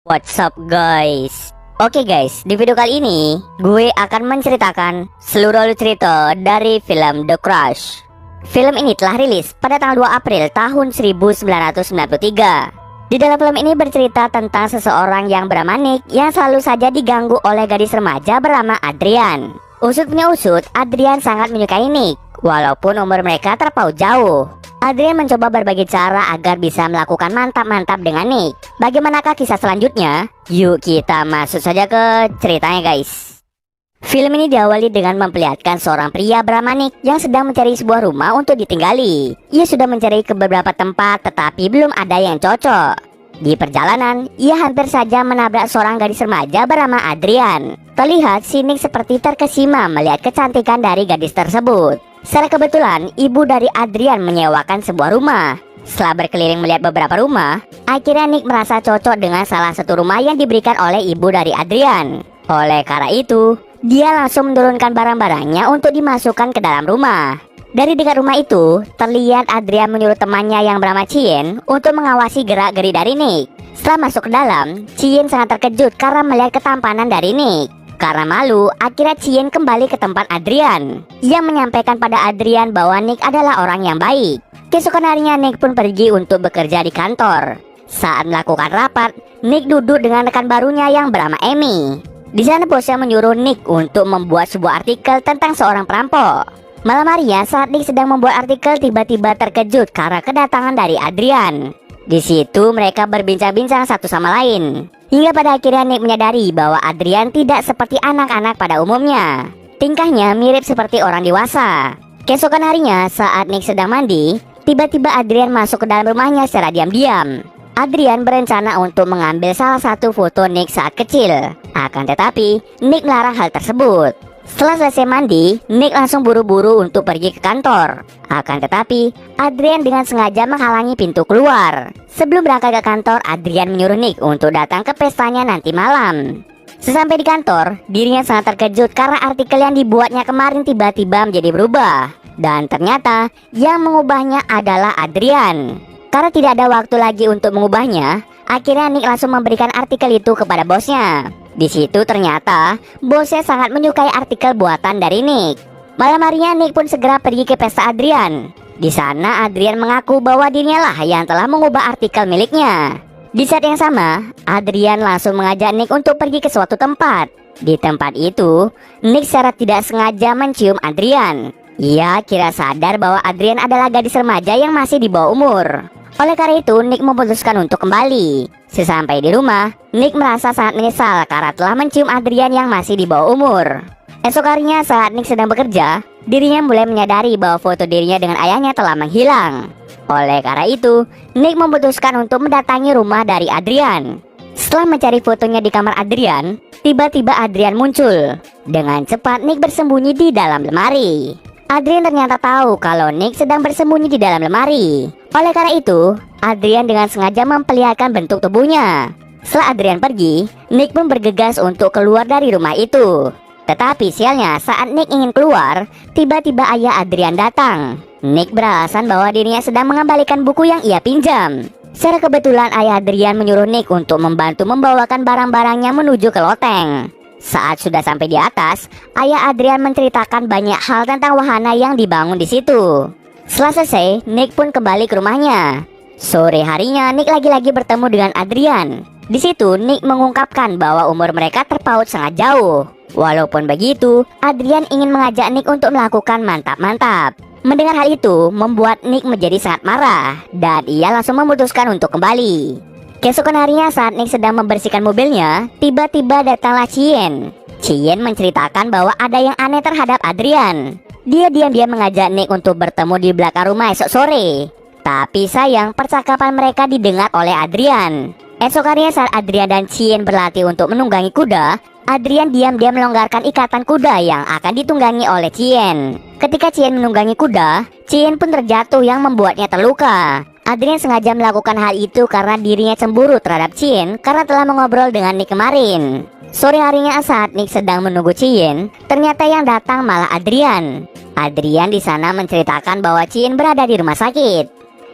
What's up guys? Oke guys, di video kali ini gue akan menceritakan seluruh alur cerita dari film The Crush. Film ini telah rilis pada tanggal 2 April tahun 1993. Di dalam film ini bercerita tentang seseorang yang bernama Nick yang selalu saja diganggu oleh gadis remaja bernama Adrian. Usut punya usut, Adrian sangat menyukai Nick walaupun umur mereka terpaut jauh. Adrian mencoba berbagai cara agar bisa melakukan mantap-mantap dengan Nick. Bagaimanakah kisah selanjutnya? Yuk kita masuk saja ke ceritanya guys. Film ini diawali dengan memperlihatkan seorang pria bernama Nick yang sedang mencari sebuah rumah untuk ditinggali. Ia sudah mencari ke beberapa tempat tetapi belum ada yang cocok. Di perjalanan, ia hampir saja menabrak seorang gadis remaja bernama Adrian. Terlihat si Nick seperti terkesima melihat kecantikan dari gadis tersebut. Secara kebetulan, ibu dari Adrian menyewakan sebuah rumah. Setelah berkeliling melihat beberapa rumah, akhirnya Nick merasa cocok dengan salah satu rumah yang diberikan oleh ibu dari Adrian. Oleh karena itu, dia langsung menurunkan barang-barangnya untuk dimasukkan ke dalam rumah. Dari dekat rumah itu, terlihat Adrian menyuruh temannya yang bernama Chien untuk mengawasi gerak-geri dari Nick. Setelah masuk ke dalam, Chien sangat terkejut karena melihat ketampanan dari Nick. Karena malu, akhirnya Chien kembali ke tempat Adrian. Ia menyampaikan pada Adrian bahwa Nick adalah orang yang baik. Keesokan harinya Nick pun pergi untuk bekerja di kantor. Saat melakukan rapat, Nick duduk dengan rekan barunya yang bernama Amy. Di sana bosnya menyuruh Nick untuk membuat sebuah artikel tentang seorang perampok. Malam harinya saat Nick sedang membuat artikel, tiba-tiba terkejut karena kedatangan dari Adrian. Di situ mereka berbincang-bincang satu sama lain. Hingga pada akhirnya Nick menyadari bahwa Adrian tidak seperti anak-anak pada umumnya. Tingkahnya mirip seperti orang dewasa. Keesokan harinya saat Nick sedang mandi, tiba-tiba Adrian masuk ke dalam rumahnya secara diam-diam. Adrian berencana untuk mengambil salah satu foto Nick saat kecil. Akan tetapi, Nick melarang hal tersebut. Setelah selesai mandi, Nick langsung buru-buru untuk pergi ke kantor. Akan tetapi, Adrian dengan sengaja menghalangi pintu keluar. Sebelum berangkat ke kantor, Adrian menyuruh Nick untuk datang ke pestanya nanti malam. Sesampai di kantor, dirinya sangat terkejut karena artikel yang dibuatnya kemarin tiba-tiba menjadi berubah. Dan ternyata, yang mengubahnya adalah Adrian. Karena tidak ada waktu lagi untuk mengubahnya, akhirnya Nick langsung memberikan artikel itu kepada bosnya. Di situ ternyata bosnya sangat menyukai artikel buatan dari Nick. Malam harinya Nick pun segera pergi ke pesta Adrian. Di sana Adrian mengaku bahwa dirinya lah yang telah mengubah artikel miliknya. Di saat yang sama, Adrian langsung mengajak Nick untuk pergi ke suatu tempat. Di tempat itu, Nick secara tidak sengaja mencium Adrian. Ia kira sadar bahwa Adrian adalah gadis remaja yang masih di bawah umur. Oleh karena itu, Nick memutuskan untuk kembali. Sesampai di rumah, Nick merasa sangat menyesal karena telah mencium Adrian yang masih di bawah umur. Esok harinya saat Nick sedang bekerja, dirinya mulai menyadari bahwa foto dirinya dengan ayahnya telah menghilang. Oleh karena itu, Nick memutuskan untuk mendatangi rumah dari Adrian. Setelah mencari fotonya di kamar Adrian, tiba-tiba Adrian muncul. Dengan cepat Nick bersembunyi di dalam lemari. Adrian ternyata tahu kalau Nick sedang bersembunyi di dalam lemari. Oleh karena itu, Adrian dengan sengaja memperlihatkan bentuk tubuhnya. Setelah Adrian pergi, Nick pun bergegas untuk keluar dari rumah itu. Tetapi sialnya saat Nick ingin keluar, tiba-tiba ayah Adrian datang. Nick beralasan bahwa dirinya sedang mengembalikan buku yang ia pinjam. Secara kebetulan ayah Adrian menyuruh Nick untuk membantu membawakan barang-barangnya menuju ke loteng. Saat sudah sampai di atas, ayah Adrian menceritakan banyak hal tentang wahana yang dibangun di situ. Setelah selesai, Nick pun kembali ke rumahnya. Sore harinya, Nick lagi-lagi bertemu dengan Adrian. Di situ, Nick mengungkapkan bahwa umur mereka terpaut sangat jauh. Walaupun begitu, Adrian ingin mengajak Nick untuk melakukan mantap-mantap. Mendengar hal itu, membuat Nick menjadi sangat marah, dan ia langsung memutuskan untuk kembali. Keesokan harinya saat Nick sedang membersihkan mobilnya, tiba-tiba datanglah Chien. Chien menceritakan bahwa ada yang aneh terhadap Adrian. Dia diam-diam mengajak Nick untuk bertemu di belakang rumah esok sore. Tapi sayang, percakapan mereka didengar oleh Adrian. Esok harinya saat Adrian dan Chien berlatih untuk menunggangi kuda, Adrian diam-diam melonggarkan ikatan kuda yang akan ditunggangi oleh Chien. Ketika Chien menunggangi kuda, Chien pun terjatuh yang membuatnya terluka. Adrian sengaja melakukan hal itu karena dirinya cemburu terhadap Chien karena telah mengobrol dengan Nick kemarin. Sore harinya saat Nick sedang menunggu Chien, ternyata yang datang malah Adrian. Adrian di sana menceritakan bahwa Chien berada di rumah sakit.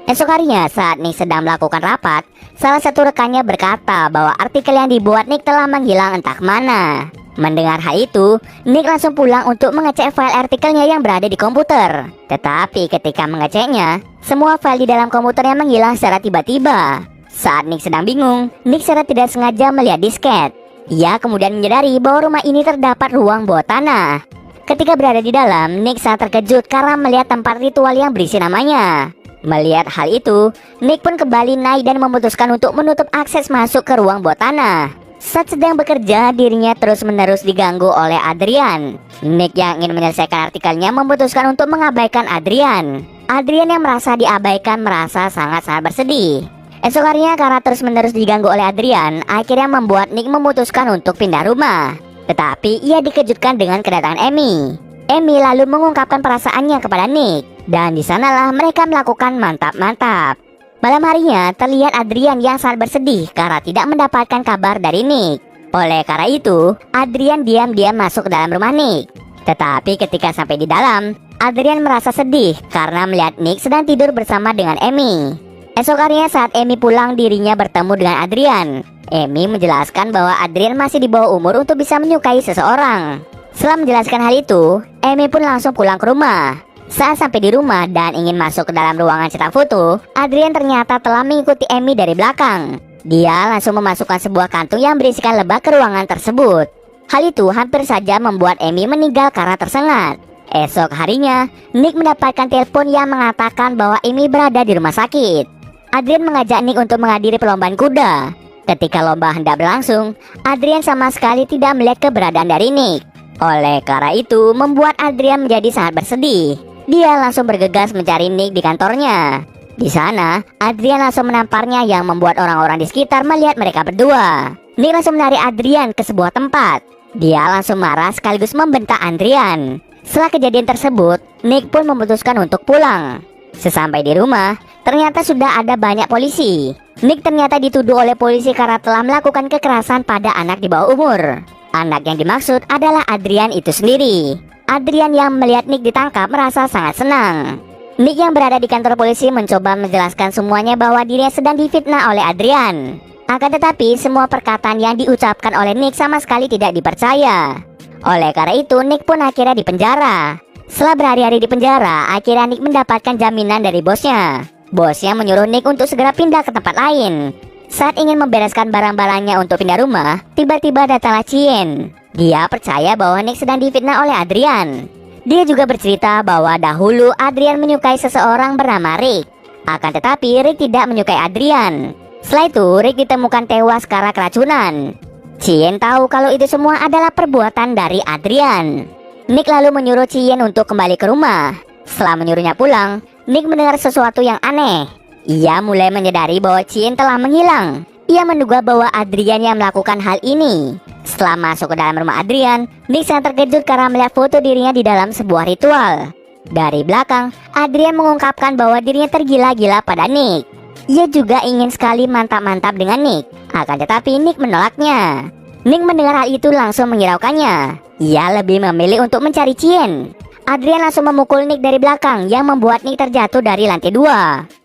Esok harinya saat Nick sedang melakukan rapat, salah satu rekannya berkata bahwa artikel yang dibuat Nick telah menghilang entah kemana. Mendengar hal itu, Nick langsung pulang untuk mengecek file artikelnya yang berada di komputer. Tetapi ketika mengeceknya, semua file di dalam komputernya menghilang secara tiba-tiba. Saat Nick sedang bingung, Nick secara tidak sengaja melihat disket. Ia kemudian menyadari bahwa rumah ini terdapat ruang bawah tanah. Ketika berada di dalam, Nick sangat terkejut karena melihat tempat ritual yang berisi namanya. Melihat hal itu, Nick pun kembali naik dan memutuskan untuk menutup akses masuk ke ruang bawah tanah. Saat sedang bekerja, dirinya terus-menerus diganggu oleh Adrian. Nick yang ingin menyelesaikan artikelnya memutuskan untuk mengabaikan Adrian. Adrian yang merasa diabaikan merasa sangat-sangat bersedih. Esok harinya karena terus-menerus diganggu oleh Adrian, akhirnya membuat Nick memutuskan untuk pindah rumah. Tetapi ia dikejutkan dengan kedatangan Amy. Amy lalu mengungkapkan perasaannya kepada Nick. Dan di sanalah mereka melakukan mantap-mantap. Malam harinya terlihat Adrian yang sangat bersedih karena tidak mendapatkan kabar dari Nick. Oleh karena itu, Adrian diam-diam masuk ke dalam rumah Nick. Tetapi ketika sampai di dalam, Adrian merasa sedih karena melihat Nick sedang tidur bersama dengan Amy. Esok harinya saat Amy pulang, dirinya bertemu dengan Adrian. Amy menjelaskan bahwa Adrian masih di bawah umur untuk bisa menyukai seseorang. Setelah menjelaskan hal itu, Amy pun langsung pulang ke rumah. Saat sampai di rumah dan ingin masuk ke dalam ruangan cetak foto, Adrian ternyata telah mengikuti Amy dari belakang. Dia langsung memasukkan sebuah kantung yang berisikan lebah ke ruangan tersebut. Hal itu hampir saja membuat Amy meninggal karena tersengat. Esok harinya, Nick mendapatkan telepon yang mengatakan bahwa Amy berada di rumah sakit. Adrian mengajak Nick untuk menghadiri perlombaan kuda. Ketika lomba hendak berlangsung, Adrian sama sekali tidak melihat keberadaan dari Nick. Oleh karena itu, membuat Adrian menjadi sangat bersedih. Dia langsung bergegas mencari Nick di kantornya. Di sana, Adrian langsung menamparnya yang membuat orang-orang di sekitar melihat mereka berdua. Nick langsung menarik Adrian ke sebuah tempat. Dia langsung marah sekaligus membentak Adrian. Setelah kejadian tersebut, Nick pun memutuskan untuk pulang. Sesampai di rumah, ternyata sudah ada banyak polisi. Nick ternyata dituduh oleh polisi karena telah melakukan kekerasan pada anak di bawah umur. Anak yang dimaksud adalah Adrian itu sendiri. Adrian yang melihat Nick ditangkap merasa sangat senang. Nick yang berada di kantor polisi mencoba menjelaskan semuanya bahwa dirinya sedang difitnah oleh Adrian. Akan tetapi semua perkataan yang diucapkan oleh Nick sama sekali tidak dipercaya. Oleh karena itu Nick pun akhirnya dipenjara. Setelah berhari-hari di penjara, akhirnya Nick mendapatkan jaminan dari bosnya. Bosnya menyuruh Nick untuk segera pindah ke tempat lain. Saat ingin membereskan barang-barangnya untuk pindah rumah, tiba-tiba datanglah Chien. Dia percaya bahwa Nick sedang difitnah oleh Adrian. Dia juga bercerita bahwa dahulu Adrian menyukai seseorang bernama Rick. Akan tetapi Rick tidak menyukai Adrian. Setelah itu Rick ditemukan tewas karena keracunan. Chien tahu kalau itu semua adalah perbuatan dari Adrian. Nick lalu menyuruh Chien untuk kembali ke rumah. Setelah menyuruhnya pulang, Nick mendengar sesuatu yang aneh. Ia mulai menyadari bahwa Chien telah menghilang. Ia menduga bahwa Adrian yang melakukan hal ini. Setelah masuk ke dalam rumah Adrian, Nick sangat terkejut karena melihat foto dirinya di dalam sebuah ritual. Dari belakang, Adrian mengungkapkan bahwa dirinya tergila-gila pada Nick. Ia juga ingin sekali mantap-mantap dengan Nick. Akan tetapi Nick menolaknya. Nick mendengar hal itu langsung menghiraukannya. Ia lebih memilih untuk mencari Chien. Adrian langsung memukul Nick dari belakang yang membuat Nick terjatuh dari lantai 2.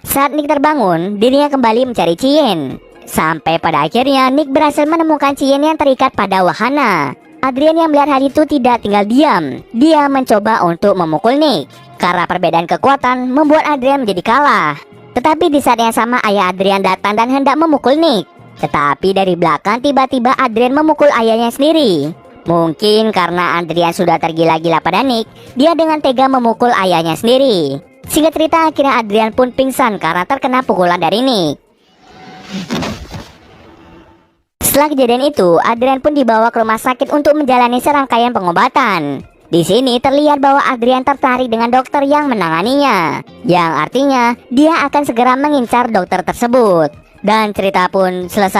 Saat Nick terbangun, dirinya kembali mencari Chien. Sampai pada akhirnya Nick berhasil menemukan Chien yang terikat pada wahana. Adrian yang melihat hal itu tidak tinggal diam. Dia mencoba untuk memukul Nick. Karena perbedaan kekuatan membuat Adrian menjadi kalah. Tetapi di saat yang sama ayah Adrian datang dan hendak memukul Nick. Tetapi dari belakang tiba-tiba Adrian memukul ayahnya sendiri. Mungkin karena Adrian sudah tergila-gila pada Nick, dia dengan tega memukul ayahnya sendiri. Singkat cerita akhirnya Adrian pun pingsan karena terkena pukulan dari Nick. Setelah kejadian itu, Adrian pun dibawa ke rumah sakit untuk menjalani serangkaian pengobatan. Di sini terlihat bahwa Adrian tertarik dengan dokter yang menanganinya, yang artinya dia akan segera mengincar dokter tersebut. Dan cerita pun selesai.